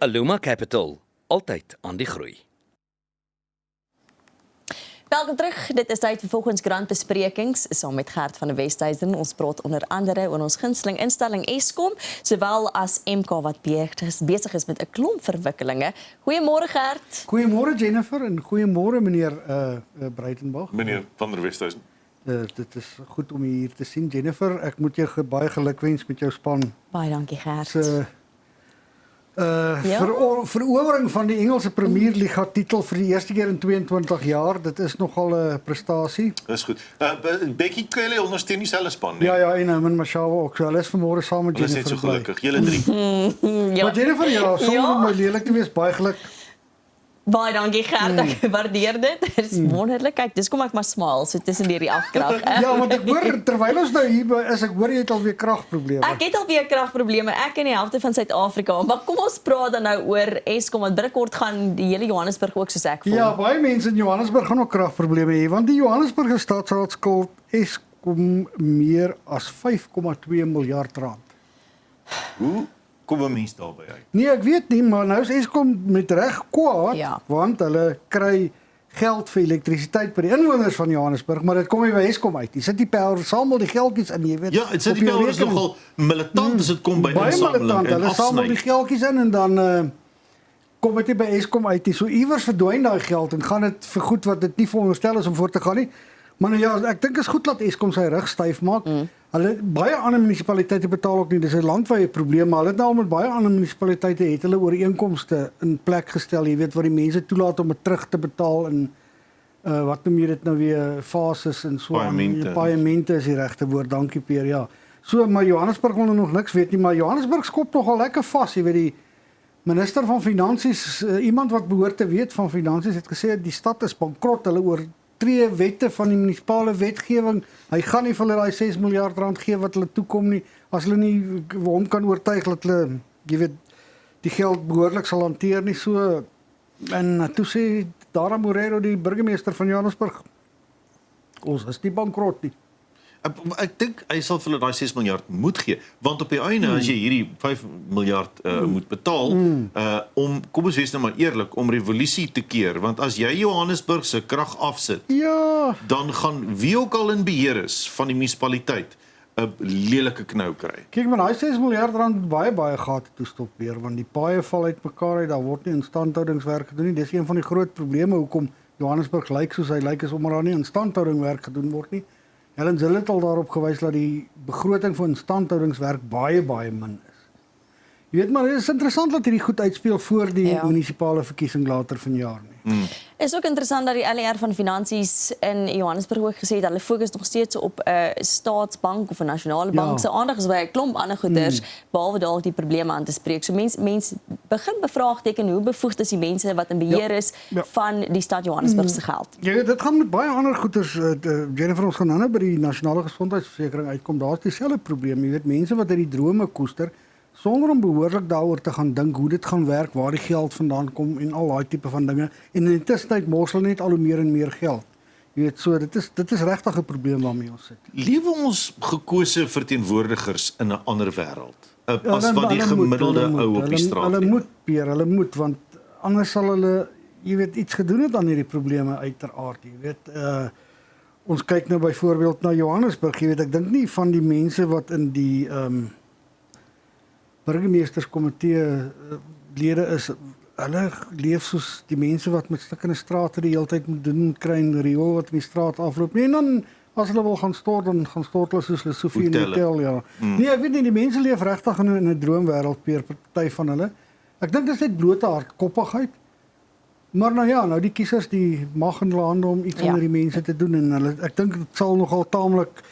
Aluma Capital, altyd aan die groei. Welkom terug, dit is tyd vir volgens grantbesprekings, saam met Gert van der Westhuizen. Ons praat onder andere oor ons gunsteling instelling Eskom, sowel as MK wat besig is met 'n klomp verwikkelinge. Goeiemôre Gert. Goeiemôre Jennifer en goeiemôre meneer Breitenberg. Meneer van der Westhuizen. Dit is goed om u hier te sien Jennifer. Ek moet jou baie gelukwens met jou span. Baie dankie Gert. Verowering van die Engelse Premier Liga titel vir die eerste keer in 22 jaar. Dit is nogal 'n prestasie. Dis goed. Becky Kelly ondersteun dieselfde span, nee? Ja, en Min Mashawa ook. So hulle is vanmôre saam met Hulle is Jennifer. net so gelukkig, julle drie. Ja. Maar Jennifer, ja, sonder om my lelik te wees, baie geluk. Baie dankie Gert, ek waardeer dit. Dit is wonderlik. Kyk, dis kom ek maar smaal so tussen hierdie afkrag. Ja, want ek hoor terwyl ons nou hier is, ek hoor jy het alweer kragprobleme. Ek het alweer kragprobleme, ek en die helfte van Suid-Afrika. Maar kom ons praat dan nou oor Eskom, want binnekort gaan die hele Johannesburg ook soos ek voel. Ja, baie mense in Johannesburg gaan ook kragprobleme hê, want die Johannesburgse staatsraad skuld Eskom meer as 5,2 miljard rand. Hoe kom 'n mens daarby uit? Nee, ek weet nie, maar nou is Eskom met reg kwaad, Ja. want hulle kry geld vir elektrisiteit by die inwoners van Johannesburg, maar dit kom nie by Eskom uit. Jy sit die pel samel die geldjies in, jy weet. Ja, dit sit op die jou pel is rekening. nogal militant as dit kom by Baie insameling militant, en hulle samel die afsny. geldjies in en dan kom dit nie by Eskom uit nie. So iewers verdwyn daai geld en gaan dit vir goed wat dit nie veronderstel is om voor te gaan nie. Maar nou ja, ek dink is goed dat Eskom sy rug styf maak. Hulle baie ander munisipaliteite betaal ook nie. Dis 'n landwyse probleem, maar hulle het nou al met baie ander munisipaliteite het hulle ooreenkomste in plek gestel, jy weet, wat die mense toelaat om dit terug te betaal in wat noem jy dit nou weer, fases en so aan. Paemente is die regte woord. Dankie Pierre, ja. So maar Johannesburg wil nog niks weet nie, maar Johannesburg skop nogal lekker vas, jy weet die minister van finansies, iemand wat behoort te weet van finansies het gesê die stad is bankrot, hulle oortree wette van die munisipale wetgewing. Hy gaan nie vir hulle daai 6 miljard rand gee wat hulle toekom nie as hulle nie hom kan oortuig dat hulle jy weet die geld behoorlik sal hanteer nie. So en toe sê Dara Morero, die burgemeester van Johannesburg, ons is nie bankrot nie. Ek dink hy sal vir hulle daai 6 miljard moet gee, want op die einde as jy hierdie 5 miljard moet betaal om, kom ons wees nou maar eerlik, om revolusie te keer, want as jy Johannesburg se krag afsit, Ja, dan gaan wie ook al in beheer is van die munisipaliteit 'n lelike knou kry. kyk maar daai 6 miljard rand baie gate toe stop weer, want die paaie val uit mekaar uit, daar word nie instandhoudingswerk gedoen nie. Dis een van die groot probleme hoekom Johannesburg lyk soos hy lyk, is omdat daar nie instandhoudingswerk gedoen word nie. Helen Zille het al daarop gewys dat die begroting vir instandhoudingswerk baie min is. Jy weet maar, dit is interessant dat hierdie goed uitspeel voor die munisipale verkiesing later vanjaar nie. Is ook interessant dat die LER van Finansies in Johannesburg ook gesê het hulle fokus nog steeds op 'n staatsbank of 'n nasionale bank. Se aandag is by 'n klomp ander goeders behalwe dalk die probleme aan te spreek. So mense begin bevraagteken hoe bevoegd is die mense wat in beheer is van die stad Johannesburg se geld. Jy weet, dit gaan met baie ander goeders. Jennifer, ons gaan nou by die nasionale gesondheidsversekering uitkom. Daar's dieselfde probleem. Jy weet, mense wat uit die drome koester sonder om behoorlik daaroor te gaan dink hoe dit gaan werk, waar die geld vandaan kom en al daai tipe van dinge. En in die tussentyd mors hulle net al hoe meer en meer geld. Jy weet, so dit is regtig 'n probleem waarmee ons sit. Lewe ons gekose verteenwoordigers in 'n ander wêreld as wat die gemiddelde ou op die straat Hulle het? moet, Pierre, hulle moet, want anders sal hulle, jy weet, iets gedoen het aan hierdie probleme uiteraard, jy weet. Ons kyk nou byvoorbeeld na Johannesburg, jy weet, ek dink nie van die mense wat in die burgemeesterskomitee lede is, hulle leef soos die mense wat met stukkende strate die hele tyd moet doen kry en riool wat in die straat afloop. Nee, en dan as hulle wil gaan stort, dan gaan stort hulle soos hulle Sofie in die hotel, ja. Nee, ek weet nie, die mense leef regtig in 'n droomwêreld, party van hulle. Ek dink dit is net blote hardkoppigheid. Maar nou ja, nou die kiesers die mag in hulle hande om iets onder die mense te doen en hulle, ek dink dit sal nogal taamlik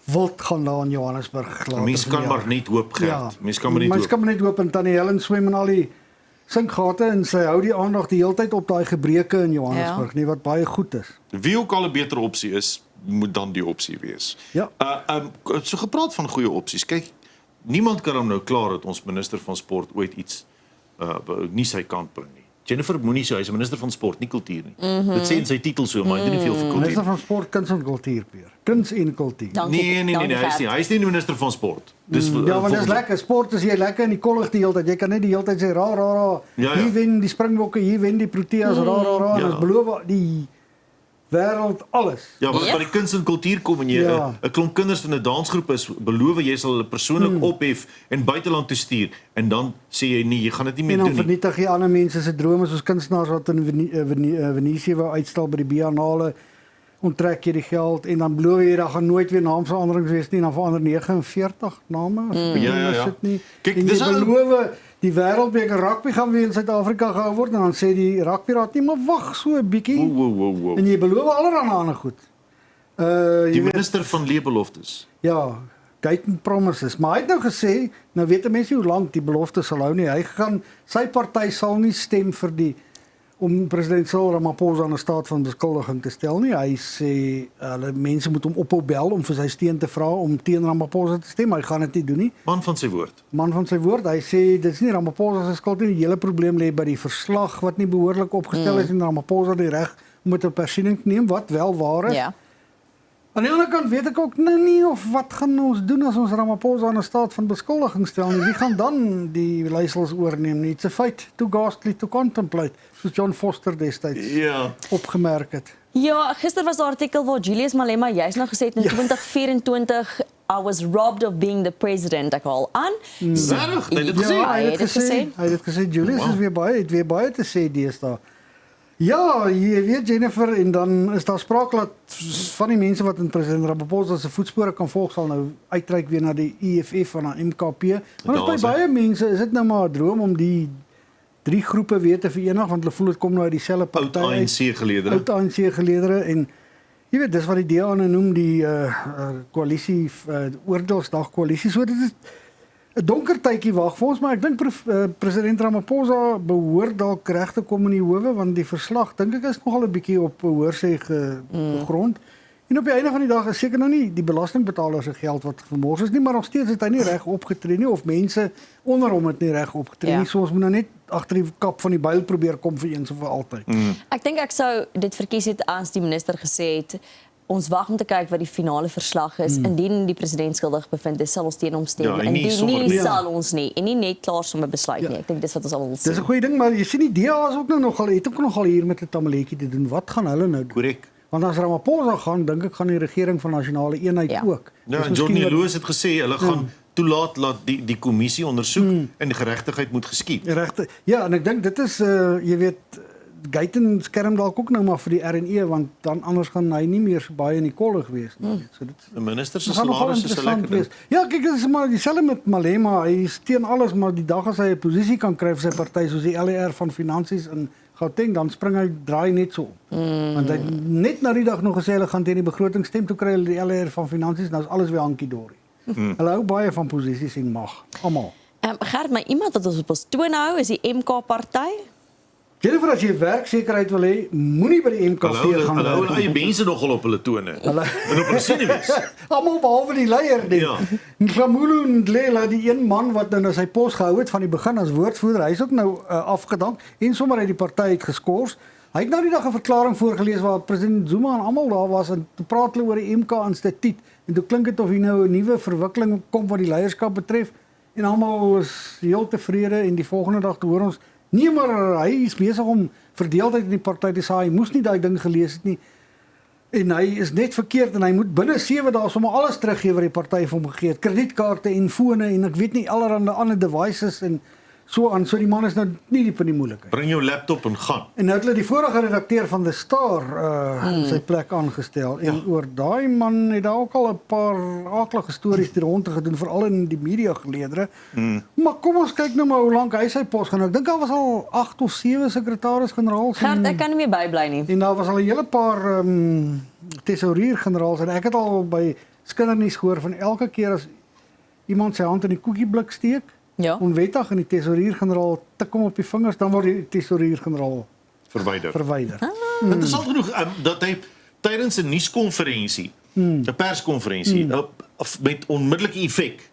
wild gaan daar in Johannesburg. Mense kan maar net hoop gehad. Ja, Mense kan maar net hoop en Tannie Helen swem in al die sinkgate en sy hou die aandag die hele tyd op daai gebreke in Johannesburg, nie wat baie goed is. Wie ook al 'n beter opsie is, moet dan die opsie wees. Ja. So gepraat van goeie opsies. Kyk, niemand kan hom nou klaar dat ons minister van sport ooit iets nie sy kant bring nie. Jennifer Moenie so, hy is 'n minister van sport, nie kultuur nie. Dit sê in sy titel so, maar hy doen nie veel vir Minister kultuur. van Sport, Kuns en Kultuur, Peer. Kuns en Kultuur. Dankie. Nee, Dankie, hy is nie die minister van sport. Dis Ja, want dit is lekker. Sport is jy lekker in die kollig die hele tyd. Jy kan net die hele tyd sê ra ra ra. Ja. Hier wen die Springbokke, hier wen die Proteas, ra ra ra. En Ja. ons beloof die wêreld alles. Ja, want as by die kuns en kultuur kom en jy Ja. 'n klomp kinders van 'n dansgroep is, beloof jy sal hulle persoonlik ophef en buiteland toe stuur en dan sê jy nee, jy gaan dit nie En meer dan doen nie. vernietig jy ander mense se drome soos kunstenaars wat in Venesië wou uitstal by die Biennale. Onttrek jy die geld en dan beloof jy daar gaan nooit weer naamsveranderings wees nie en dan verander 49 name. As ek Ja, nie ja. sit nie. Kyk, en dis jy al- beloof die wêreldbeker rugby gaan weer in Suid-Afrika gehou word en dan sê die rugbyraad nie maar wag so 'n bietjie. Wow. En jy beloof allerlei ander goed. Jy Die weet, minister van leebeloftes. ja, Dayton promises, maar hy het nou gesê, nou weet mense hoe lank die belofte sal hou nie. Hy gaan sy party sal nie stem vir die om president Cyril Ramaphosa in 'n staat van beskuldiging te stel nie. Hy sê hulle mense moet hom ophou bel om vir sy steun te vra om teen Ramaphosa te stem. Hy gaan dit nie doen nie. Man van sy woord. Man van sy woord, hy sê dit is nie Ramaphosa se skuld nie. Die hele probleem lê by die verslag wat nie behoorlik opgestel is en Ramaphosa die reg om dit op persiening te neem wat wel waar is. Ja. Aan die ander kant weet ek ook nou nie of wat gaan ons doen as ons Ramaphosa in 'n staat van beskuldiging stel nie. Wie gaan dan die leiersels oorneem nie? It's a fate too ghastly to contemplate, soos John Foster destyds Ja. opgemerk het. Ja, gister was 'n artikel waar Julius Malema juist nou gesê het in 2024 I was robbed of being the president. Ek haal aan. Regtig? Het hy dit gesê? Ja, hy het Hy het dit dit gesê. gesê. Hy het dit gesê. Julius Wow. is weer baie te sê deesdae. Ja, jy weet Jennifer en dan is daar sprake dat van die mense wat in president Ramaphosa se voetspore kan volg sal nou uitreik weer na die EFF en na MKP. Maar Daar by is hy. baie mense is dit nou maar 'n droom om die drie groepe weer te verenig want hulle voel dit kom nou uit dieselfde Oud party. ANC geleedere. Oud ANC geleedere en jy weet dis wat die DA nou noem die koalisie oordeelsdag koalisie. So dit is 'n donker tydjie wag vir ons, maar ek dink president Ramaphosa behoort dalk reg te kom in die howe want die verslag dink ek is nogal 'n bietjie op hoorsê gegrond. En op die einde van die dag is seker nou nie die belastingbetalers se geld wat vermors is nie, maar nog steeds het hy nie reg opgetree nie of mense onder hom het nie reg opgetree nie. So ons moet nou net agter die kap van die byl probeer kom vir eens of vir altyd. Ek dink ek sou dit verkies het as die minister gesê het ons wag om te kyk wat die finale verslag is. Indien die president skuldig bevind is, sal ons teen hom stem. Ja, en nie Indien sommer nie, net- sal ons nie. En nie net klaar sommer besluit Ja. nie. Ek dink dis wat ons al wil Dis 'n sien. goeie ding, maar jy sien die DA is ook nou nogal het ook nogal hier met 'n tamaletjie te doen. Wat gaan hulle nou doen? Korrek. Want as Ramaphosa gaan, dink ek gaan die regering van nasionale eenheid Ja. ook. Ja, Dis en miskien Johnny wat- Loos het gesê hulle gaan toelaat laat die kommissie ondersoek en die geregtigheid moet geskied. Regte. Ja, en ek dink dit is jy weet Guyton skerm dalk ook nou maar vir die RNE want dan anders gaan hy nie meer so baie in die kollig wees nie. So dit 'n Minister se gaan nogal salaris is 'n interessant lekker ding. wees. Ja, kyk, dit is maar dieselfde met Malema. Hy is teen alles, maar die dag as hy 'n posisie kan kry vir sy party soos die LER van finansies in Gauteng, dan spring hy draai net so om. Want hy het net na die dag nog gesê hulle gaan teen die begroting stem toe kry hulle die LER van finansies, nou is alles weer hankie dorie. Hulle hou baie van posisies en mag, almal. Gert, maar iemand wat ons op ons tone hou is die MK party. Jennifer, as jy werksekerheid wil hê, moenie by die MKV gaan Hulle hou werk hulle eie nie. mense nogal op hulle tone. En op hulle senuwees. Almal behalwe die leier nie. Ja. Ngamulu Ndlela, die een man wat nou sy pos gehou het van die begin as woordvoerder, hy is ook nou afgedank en sommer uit die party het geskort. Hy het nou die dag 'n verklaring voorgeles waar president Zuma en almal daar was en toe praat hulle oor die MK instituut en toe klink dit of hier nou 'n nuwe verwikkeling kom wat die leierskap betref en almal is heel tevrede en die volgende dag te hoor ons nee maar hy is besig om verdeeldheid in die party te saai. Hy moes nie daai ding gelees het nie. En hy is net verkeerd en hy moet binne 7 dae sommer alles teruggee wat die party vir hom gegee het. Kredietkaarte en fone en ek weet nie allerlei ander devices en so aan. So die man is nou nie diep in die moeilikheid. Bring jou laptop en gaan. En nou het hulle die vorige redakteur van The Star in sy plek aangestel. En oor daai man het daar ook al 'n paar aaklige stories die rondte gedoen veral in die media geleedere. Maar kom ons kyk nou maar hoe lank hy sy pos gaan. Ek dink daar was al 8 of 7 sekretaris-generaals Gert, ek kan nie meer bybly nie. en daar was al 'n hele paar tesourier-generaals en ek het al by Skindernuus gehoor van elke keer as iemand sy hand in die koekieblik steek, Ja. onwettig en die tesourier-generaal tik hom op die vingers, dan word die tesourier-generaal Verwyder. verwyder. Interessant genoeg dat hy tydens 'n nuuskonferensie, 'n perskonferensie, met onmiddellike effek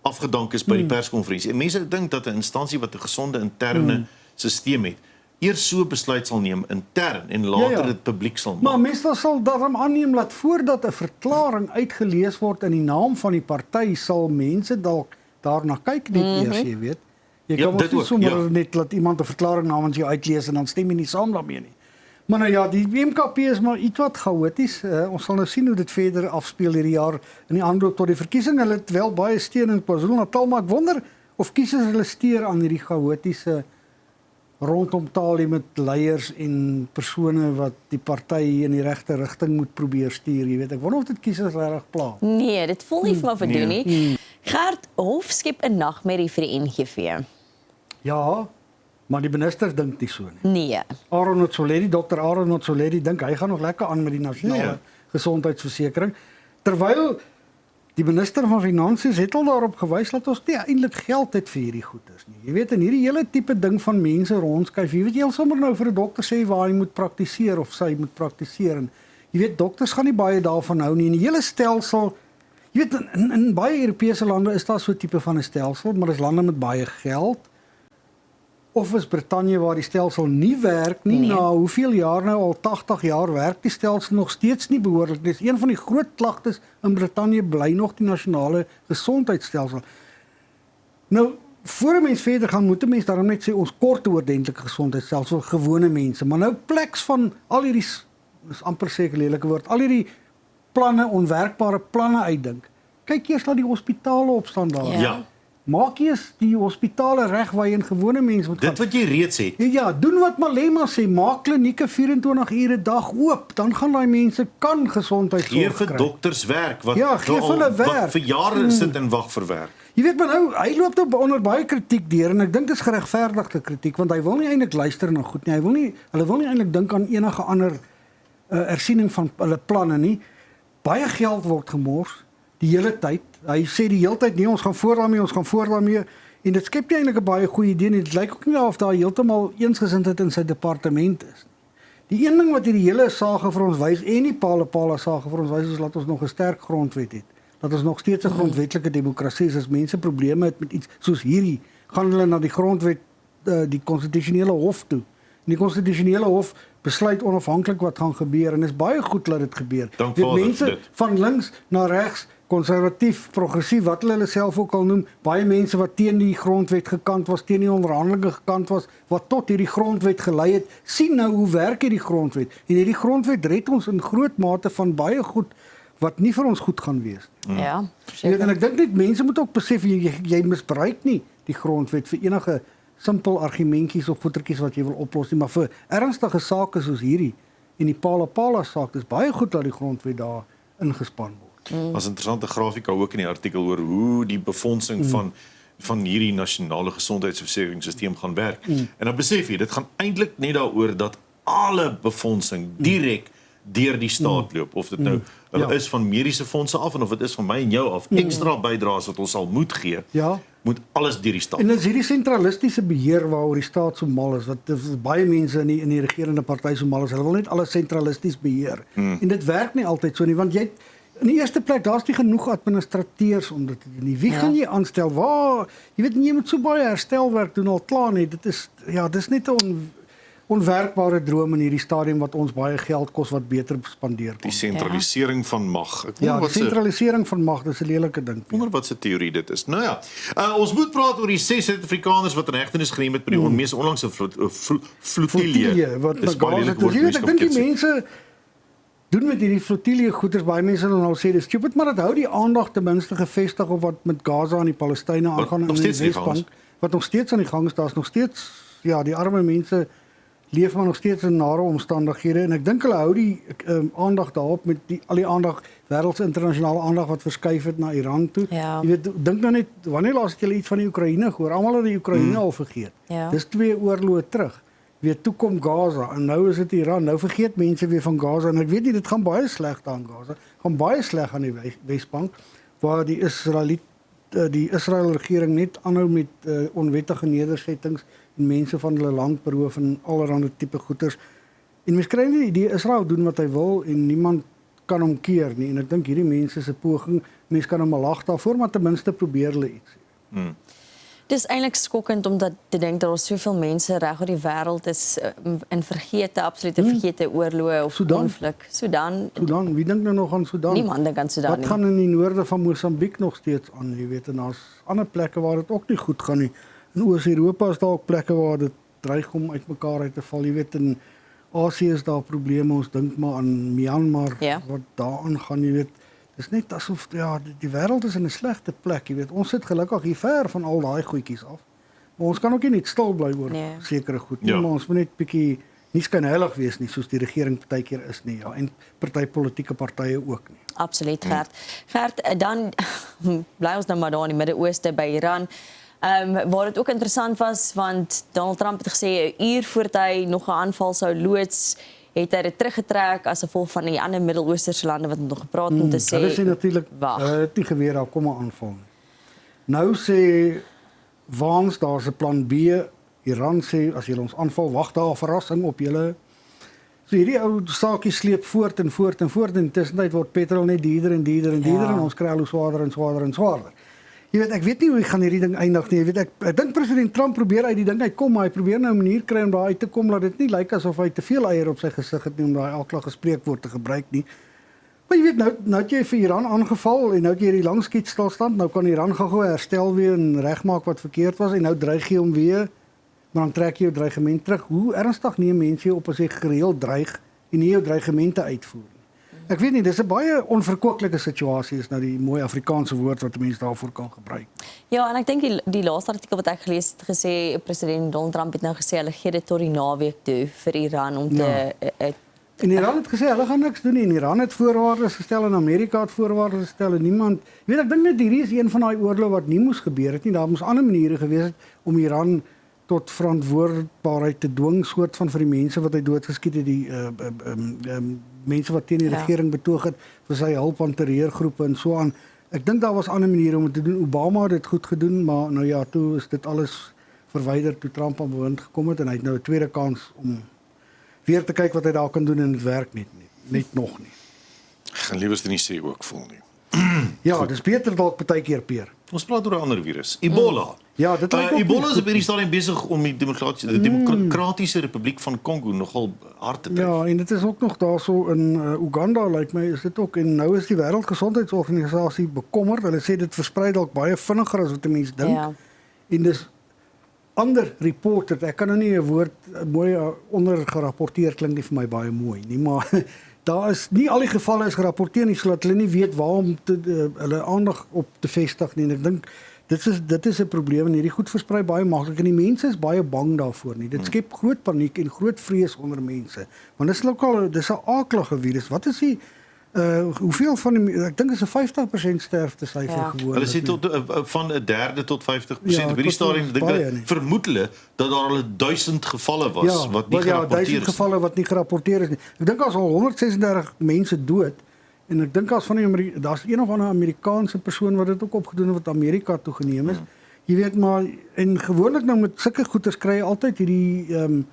afgedank is by die perskonferensie. En mense dink dat 'n instansie wat 'n gesonde interne stelsel het, eers so besluit sal neem intern en later dit publiek sal maak. Maar meestal sal daarom aanneem dat voordat 'n verklaring uitgelees word in die naam van die party, sal mense dalk daarna kyk net eers, jy weet. Jy Ja, kan mos dit nie ook, sommer net laat iemand 'n verklaring namens jou uitlees en dan stem jy nie saam daarmee nie. Maar nou ja, die MKP is maar ietwat chaoties. Ons sal nou sien hoe dit verder afspeel hierdie jaar in die aanloop tot die verkiesing. Hulle het wel baie steun in KwaZulu-Natal, maar ek wonder of kiesers hulle steur aan hierdie chaotiese rondom taal met leiers en persone wat die party in die regte rigting moet probeer stuur, jy weet. Ek wonder of dit kiesers regtig pla. Nee, dit voel nie vir my vir doen nie. Gert Hof skep 'n nagmerrie vir die NGV. Ja, maar die minister dink nie so nie. Nee. Aaron Motsoaledi, Dr. Aaron Motsoaledi dink hy gaan nog lekker aan met die nasionale gesondheidsversekering, terwyl die minister van Finansies het al daarop gewys dat ons nie eintlik geld het vir hierdie goeders nie. Jy weet, in hierdie hele tipe ding van mense rondskuif, jy weet jy al sommer nou vir 'n dokter sê waar hy moet praktiseer of sy moet praktiseer en jy weet dokters gaan nie baie daarvan hou nie en die hele stelsel, jy weet in baie Europese lande is daar so 'n tipe van 'n stelsel, maar dis lande met baie geld. Of is Brittanje waar die stelsel nie werk nie, Nee. na hoeveel jaar nou al 80 jaar werk die stelsel nog steeds nie behoorlik. Dis een van die groot klagtes in Brittanje bly nog die nasionale gesondheidsstelsel. Nou, voor 'n mens verder gaan, moet 'n mens daarom net sê ons kort 'n ordentlike gesondheidsstelsel vir gewone mense, maar nou pleks van al hierdie is amper seker lelike woord, al hierdie planne, onwerkbare planne uitdink. Kyk eers na die hospitale opstaan daar. Ja. Maak eers die hospitale reg waar jy 'n gewone mens moet gaan. Dit wat jy reeds het. Ja, doen wat Malema sê, maak klinieke 24 ure 'n dag oop, dan gaan daai mense kan gesondheidsorg Gee vir kry. dokters werk wat Ja, gee al- hulle werk. wat vir jare sit en wag vir werk. Jy weet maar nou, hy loop nou onder baie kritiek deur en ek dink dit is geregverdigde kritiek want hy wil nie eintlik luister na goed nie. Hulle wil nie eintlik dink aan enige ander ersiening van hulle planne nie. Baie geld word gemors die hele tyd. Hy sê die hele tyd nee, ons gaan voor daarmee en dit skep nie eintlik 'n baie goeie idee nie. Dit lyk ook nie of daar heeltemal eensgesindheid in sy departement is nie. Die een ding wat hierdie hele sage vir ons wys en die Pala sage vir ons wys is dat ons nog 'n sterk grondwet het. Dat ons nog steeds 'n grondwetlike demokrasie is. As mense probleme het met iets soos hierdie, gaan hulle na die grondwet die konstitusionele hof toe. En die konstitusionele hof besluit onafhanklik wat gaan gebeur en is baie goed dat dit gebeur. Dankbaar mense dit. van links na regs, konservatief, progressief, wat hulle self ook al noem, baie mense wat teen die grondwet gekant was, teen die onderhandelinge gekant was, wat tot hierdie grondwet gelei het, sien nou hoe werk hierdie grondwet. En hierdie grondwet red ons in groot mate van baie goed wat nie vir ons goed gaan wees. Ja. Jy weet, en ek dink net mense moet ook besef jy misbruik nie die grondwet vir enige simpel argumentjies of voetertjies wat jy wil oplos nie, maar vir ernstige sake soos hierdie en die Pala saak, dis baie goed dat die grondwet daar ingespan word. Was 'n interessante grafika ook in die artikel oor hoe die befondsing van hierdie nasionale gesondheidsversekeringsstelsel gaan werk. En dan besef jy, dit gaan eintlik net daaroor dat alle befondsing direk deur die staat loop, of dit nou is van mediese fondse af en of dit is van my en jou af, ekstra bydraes wat ons sal moet gee. Ja. Moet alles deur die staat. En dis hierdie sentralistiese beheer waaroor die staat so mal is, wat baie mense in die regerende party so mal is. Hulle wil net alles sentralisties beheer. En dit werk nie altyd so nie, want jy in die eerste plek, daar's nie genoeg administrateurs om dit te doen nie. Wie gaan jy aanstel? Waar? Jy weet jy moet so baie herstelwerk doen al klaar nie. Dit is dis net 'n onwerkbare droom in hierdie stadium wat ons baie geld kos wat beter spandeer Die kon. sentralisering van mag. Ek Ja, wonder die wat se sentralisering van mag, dis 'n lelike ding. wonder wat se teorie dit is. Nou ja, ons moet praat oor die 6 Suid-Afrikaners wat in hegtenis geneem het by die mees onlangse flotilje. Wat Dis baie lelike Gaza. woord, Jy weet, ek dink die mense mense doen met hierdie flotilje goeders, baie mense dan al sê dis stupid, maar dit hou die aandag ten minste gefestig op wat met Gaza en die Palestynë aangaan nog in die steeds aan die gang Wesbank, wat nog steeds aan die gang is. Daar's nog steeds die arme mense leef maar nog steeds in nare omstandighede en ek dink hulle hou die aandag daarop met al die aandag, wêreldse internasionale aandag wat verskuif het na Iran toe. Ja. Jy weet, dink nou net wanneer laas het julle iets van die Oekraïne gehoor? Almal het die Oekraïne al vergeet. Ja. Dis 2 oorloë terug. Weer toe kom Gaza en nou is dit Iran. Nou vergeet mense weer van Gaza en ek weet nie, dit gaan baie sleg daar in Gaza. Gaan baie sleg aan die Wesbank waar die Israel regering net aanhou met onwettige nedersettings en mense van hulle land beroof en allerlei tipe goeders. En mens kry nie die idee Israel doen wat hy wil en niemand kan hom keer nie. En ek dink hierdie mense se poging, mense kan hom lag daarvoor, maar ten minste probeer hulle iets. Dis eintlik skokkend om te dink dat daar soveel mense reg oor die wêreld is in absolute vergete oorloë of Sudan. konflik. Sudan. Wie dink nou nog aan Sudan? Niemand dink aan Sudan Wat nie. gaan in die noorde van Mosambiek nog steeds aan, jy weet, en daar's ander plekke waar dit ook nie goed gaan nie. In Oos-Europa is daar ook plekke waar dit dreig om uitmekaar uit te val, jy weet, in Asië is daar probleme, ons dink maar aan Myanmar, Ja. wat daaraan gaan, jy weet. Dis net asof die wêreld is in 'n slegte plek, jy weet. Ons sit gelukkig hier ver van al daai goedjies af. Maar ons kan ook nie net stil bly oor Nee. sekere goed nie, Ja. maar ons moet net bietjie nie skynheilig wees nie, soos die regering partykeer is nie, ja, en party politieke partye ook nie. Absoluut, Gert. Gert, dan bly ons nou maar daar in die Midde-Ooste by Iran. Waar dit ook interessant was, want Donald Trump het gesê 'n uur voordat hy nog 'n aanval sou loods, het hy dit teruggetrek as gevolg van die ander Midde-Oosterse lande wat nog gepraat om te sê. Hulle sê natuurlik wag. het nie geweet daar kom 'n aanval nie. Nou sê Waans daar's 'n plan B. Iran sê as julle ons aanval, wag daar 'n verrassing op julle. So hierdie ou saakie sleep voort en voort en voort en tussentyd word petrol net duurder en duurder en duurder en ons kry al hoe swaarder en swaarder en swaarder. Jy weet, ek weet nie hoe gaan hierdie ding eindig nie. Jy weet, ek dink president Trump probeer uit die ding uitkom, maar hy probeer nou 'n manier kry om daar uit te kom dat dit nie lyk asof hy te veel eier op sy gesig het nie om daai alklag spreekwoord te gebruik nie. Maar jy weet, nou het jy vir Iran aangeval en nou het jy hierdie langskietstilstand, nou kan Iran gou herstel weer en regmaak wat verkeerd was en nou dreig jy hom weer, maar dan trek jy jou dreigement terug. Hoe ernstig neem mense jou op as jy gereeld dreig en nie jou dreigemente uitvoer nie? Ek weet nie, dis 'n baie onverkwikkelike situasie is nou die mooi Afrikaanse woord wat mense daarvoor kan gebruik. Ja, en ek dink die laaste artikel wat ek gelees het gesê, president Donald Trump het nou gesê hulle gee dit tot die naweek toe vir Iran om te En Iran het gesê hulle gaan niks doen nie. En Iran het voorwaardes gestel en Amerika het voorwaardes gestel en niemand. Jy weet, ek dink net hierdie is een van daai oorloë wat nie moes gebeur het nie. Daar moes ander maniere gewees het om Iran tot verantwoordbaarheid te dwing, soort van vir die mense wat hy doodgeskiet het, die mense wat teen die regering betoog het vir sy hulp aan terreurgroepe en so aan. Ek dink daar was ander maniere om dit te doen. Obama het dit goed gedoen, maar nou ja, toe is dit alles verwyder toe Trump aan bewind gekom het en hy het nou 'n tweede kans om weer te kyk wat hy daar kan doen en dit werk net nog nie. Ek gaan liewers nie sê ook voel nie. Ja, dis beter dalk partykeer Peer. Ons praat oor 'n ander virus, Ebola. Ja, dit lyk ook Ebola nie is op hierdie stadium besig om die Demokratiese Republiek van Kongo nogal hard te tref. Ja, en dit is ook nog daarso in Uganda, lyk my, is dit ook en nou is die Wêreldgesondheidsorganisasie bekommerd. Hulle sê dit versprei dalk baie vinniger as wat 'n mens dink. Ja. En dis ander reported, ek kan nou nie 'n woord mooi onder gerapporteer klink nie vir my baie mooi nie, maar daar is nie al die gevalle is gerapporteer nie sodat hulle nie weet waar om hulle aandag op te vestig nie. En ek dink dit is 'n probleem en hierdie goed versprei baie maklik en die mense is baie bang daarvoor nie. Dit skep groot paniek en groot vrees onder mense. Want dis ook al dis 'n aaklige virus. Wat is die hoeveel van die, ek dink is 'n 50% sterftesyfer Ja. gewoonlik. Hulle sê tot van 'n derde tot 50%. Ja, Op hierdie tot stadium dink baie ek nie. vermoed hulle dat daar al 1000 gevalle was wat nie gerapporteer 1000 is. gevalle wat nie gerapporteer is nie. Ek dink daar's al 136 mense dood en ek dink daar's een of ander Amerikaanse persoon wat dit ook opgedoen het wat Amerika toe geneem is. Jy weet maar en gewoonlik nou met sulke goeters kry jy altyd hierdie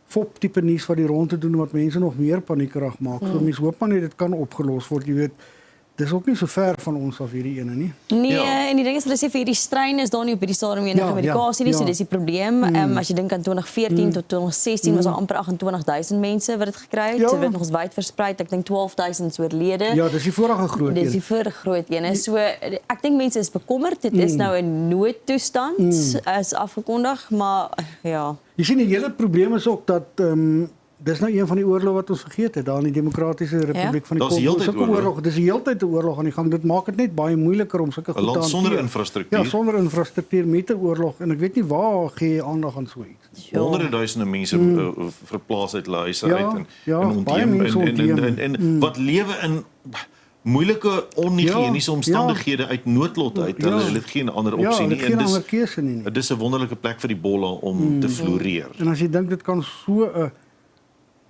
fop tipe nuus wat die rond te doen wat mense nog meer paniekerig maak. So mense hoop maar net dit kan opgelos word, jy weet. Dis ook nie so ver van ons af hierdie ene nie. Nee, Ja. en die ding is hulle sê vir hierdie strain is daar nie op hierdie stadium enige Ja, medikasie nie, ja. so dis die probleem. As jy dink aan 2014 tot 2016 was daar amper 28000 mense wat dit gekry het. Ja. Dit word nog wyd versprei. Ek dink 12000 is oorlede. Ja, dis die vorige groot Dis een. die vorige groot een. So ek dink mense is bekommerd. Dit is nou 'n noodtoestand as afgekondig, maar ja. Jy sien die hele probleem is ook dat dis nou een van die oorloë wat ons vergeet het daar in die Demokratiese Republiek van die Daar's die Kongo. heeltyd Sulke oorlog. Dis die heeltyd 'n oorlog aan die gang. Dit maak dit net baie moeiliker om sulke goed 'n te land hanteer. sonder infrastruktuur. Ja, sonder infrastruktuur met 'n oorlog en ek weet nie waar gee jy aandag aan so iets. Honderde duisende mense verplaas uit hulle huise Ja, uit en ja, en baie ontheem mense ontheem. en wat lewe in moeilike onhigiëniese Ja, omstandighede uit noodlot uit. Ja. Hulle het geen ander Ja, opsie dit nie geen en ander keuse nie. dit is 'n wonderlike plek vir die bolle om te floreer. En as jy dink dit kan so 'n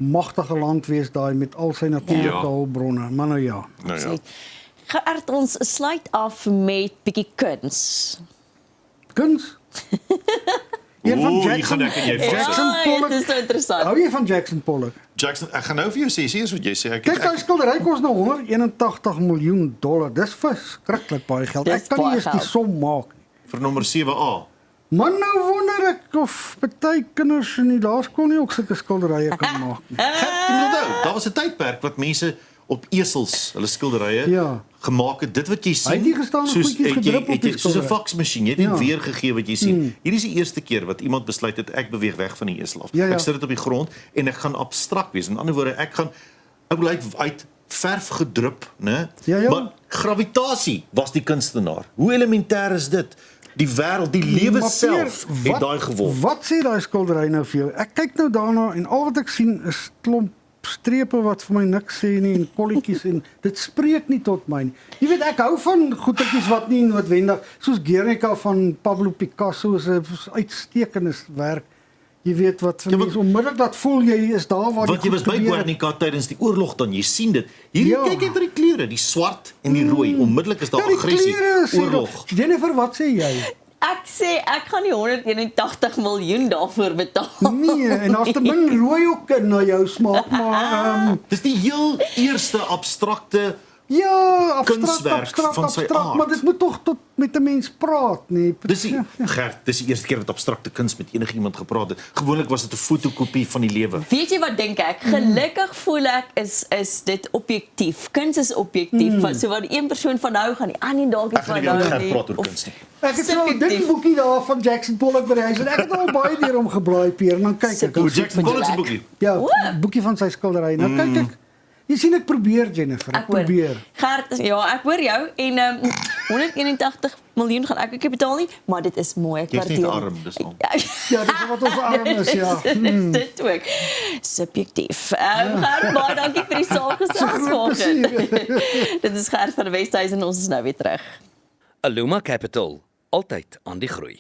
magtige land wees daai met al sy natuurlike Ja. hulpbronne, maar nou ja. Nou ja. Geëerd ons sluit af met bietjie kuns. Kuns. Een van Oeh, hier gaan ek en jy vas. Jackson Pollock. Dit is so interessant. Hou jy van Jackson Pollock? Jackson, ek gaan nou vir jou sê, sê eens wat jy sê. Kyk, hy skildery kos nou $181 miljoen. Dis verskriklik baie geld. Dis Ek kan nie baie eens die geld. som maak nie. Vir nommer 7A. Man, nou wonder ek of baie kinders in die laerskool nie ook sulke skilderye kan maak nie. Jy moet onthou, daar was 'n tydperk wat mense op esels hulle skilderye Ja. gemaak het. Dit wat jy sien, Hy het nie gestaan en goedjies gedrup op die soos 'n skildery. faksmasjien. Jy het net weergegee wat jy sien. Hierdie is die eerste keer wat iemand besluit het ek beweeg weg van die esel af. Ja, ja. Ek sit dit op die grond en ek gaan abstrakt wees. In ander woorde, ek blyk uit verf gedrup, né? Ja, ja. Maar gravitasie was die kunstenaar. Hoe elementêr is dit? Die wêreld, die lewe Maar self Pierre, het daai geword. Wat sê daai skildery nou vir jou? Ek kyk nou daarna en al wat ek sien is klomp strepe wat vir my niks sê nie en kolletjies en dit spreek nie tot my nie. Jy weet ek hou van goetertjies wat nie noodwendig soos Guernica van Pablo Picasso is 'n uitstekende werk. Jy weet wat vir mense onmiddellik laat voel jy is daar waar Want jy was by Guernica tydens die oorlog dan, jy sien dit. Hierdie Ja. kyk net na die kleure, die swart en die rooi. Onmiddellik is daar aggressie, oorlog. Jennifer, wat sê jy? Ek sê ek gaan die 181 miljoen daarvoor betaal. Nee, en daar's te min rooi ook in na jou smaak, maar Dis die heel eerste abstrakte ja, Kunswerk van sy aard. maar dit moet tog tot met 'n mens praat, nee. Dis die Gert, dis die eerste keer wat abstrakte kuns met enigiemand gepraat het. Gewoonlik was dit 'n fotokopie van die lewe. Weet jy wat dink ek? Gelukkig voel ek is dit objektief. Kuns is objektief. So wat een persoon van hou gaan die ander dalk nie Ek gaan van nie weer hou Gert nie. praat oor Of- kuns nie. Ek het so 'n dik subjectief. boekie daar van Jackson Pollock by die huis en ek het al baie deur hom geblaai, Pierre, en dan kyk ek. Subjectief. Oor Jackson Moet jy Pollock se lek. boekie. Ja, O. boekie van sy skildery. Nou kyk ek. Jy sien ek probeer, Jennifer, ek hoor. probeer. Gert, ja, ek hoor jou en 181 miljoen gaan ek ook nie betaal nie, maar dit is mooi. Ek Jy's net waardeer. arm, dis al. Ja, dis wat ons arm is, ja. Dis dit ook. Subjektief. Gert, baie dankie vir die saamgesels groot vanoggend. Dit is Gert van die Westhuizen en ons is nou weer terug. Aluma Capital, altyd aan die groei.